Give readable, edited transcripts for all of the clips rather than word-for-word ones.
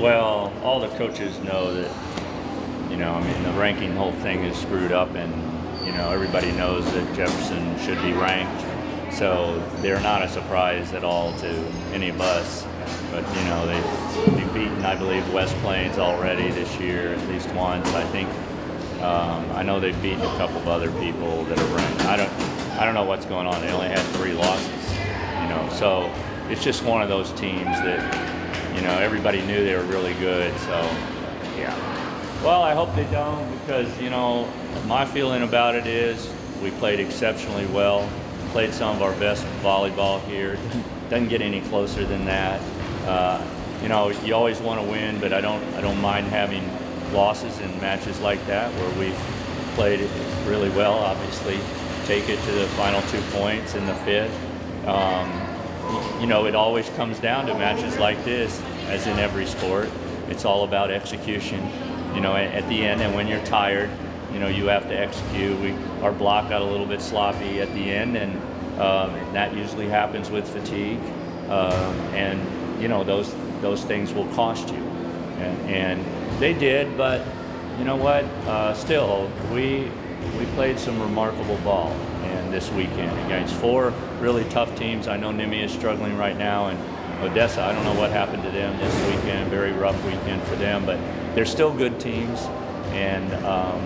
Well, all the coaches know that, I mean, the ranking whole thing is screwed up, and, everybody knows that Jefferson should be ranked. So they're not a surprise at all to any of us. But, they've beaten, I believe, West Plains already this year, at least once. I think, I know they've beaten a couple of other people that are ranked. I don't know what's going on. They only had 3 losses, So it's just one of those teams that, everybody knew they were really good. So, yeah. Well, I hope they don't, because, my feeling about it is we played exceptionally well, played some of our best volleyball here. Doesn't get any closer than that. You always want to win, but I don't mind having losses in matches like that where we've played it really well, obviously. Take it to the final 2 points in the 5th. It always comes down to matches like this, as in every sport. It's all about execution, at the end, and when you're tired, you have to execute. Our block got a little bit sloppy at the end, and that usually happens with fatigue. And those things will cost you, and they did. But you know what? Still, we played some remarkable ball, and this weekend against 4 really tough teams. I know Nimi is struggling right now, and Odessa, I don't know what happened to them this weekend. Very rough weekend for them, but they're still good teams. And I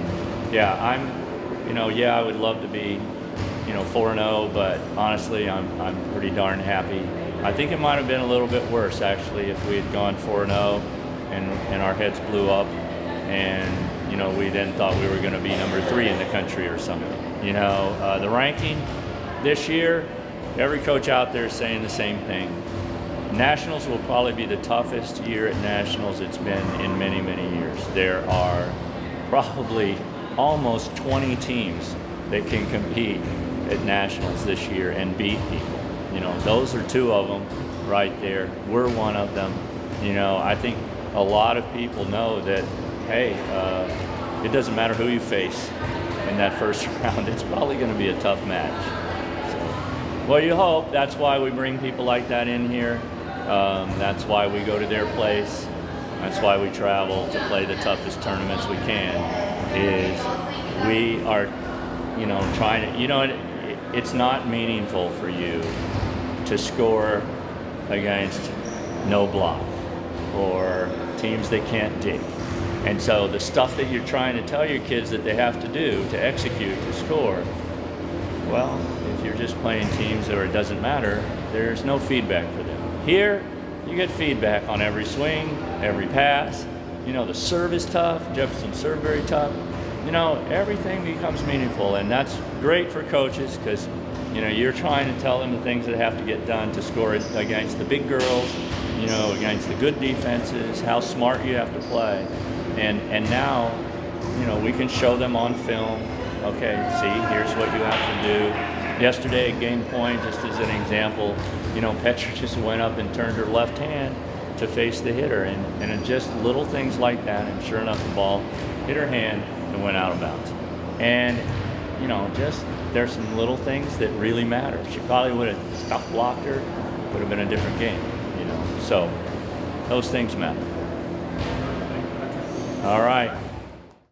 would love to be 4-0, but honestly, I'm pretty darn happy. I think it might have been a little bit worse, actually, if we had gone 4-0 and our heads blew up, and we then thought we were going to be number 3 in the country or something. The ranking this year, every coach out there is saying the same thing. Nationals will probably be the toughest year at Nationals it's been in many, many years. There are probably almost 20 teams that can compete at Nationals this year and beat people. Those are 2 of them right there. We're one of them. I think a lot of people know that, hey, it doesn't matter who you face in that first round. It's probably going to be a tough match. So, well, you hope. That's why we bring people like that in here. That's why we go to their place. That's why we travel to play the toughest tournaments we can. Is we are, trying to, it's not meaningful for you to score against no block or teams that can't dig. And so the stuff that you're trying to tell your kids that they have to do to execute, to score, well, if you're just playing teams where it doesn't matter, there's no feedback for them. Here, you get feedback on every swing, every pass. The serve is tough. Jefferson serve very tough. Everything becomes meaningful, and that's great for coaches because, you're trying to tell them the things that have to get done to score it against the big girls, against the good defenses, how smart you have to play. And now, we can show them on film, okay, see, here's what you have to do. Yesterday at game point, just as an example, Petra just went up and turned her left hand to face the hitter, and it just little things like that, and sure enough, the ball hit her hand and went out of bounds. And, just there's some little things that really matter. She probably would have stuff blocked her, would have been a different game, So those things matter. All right.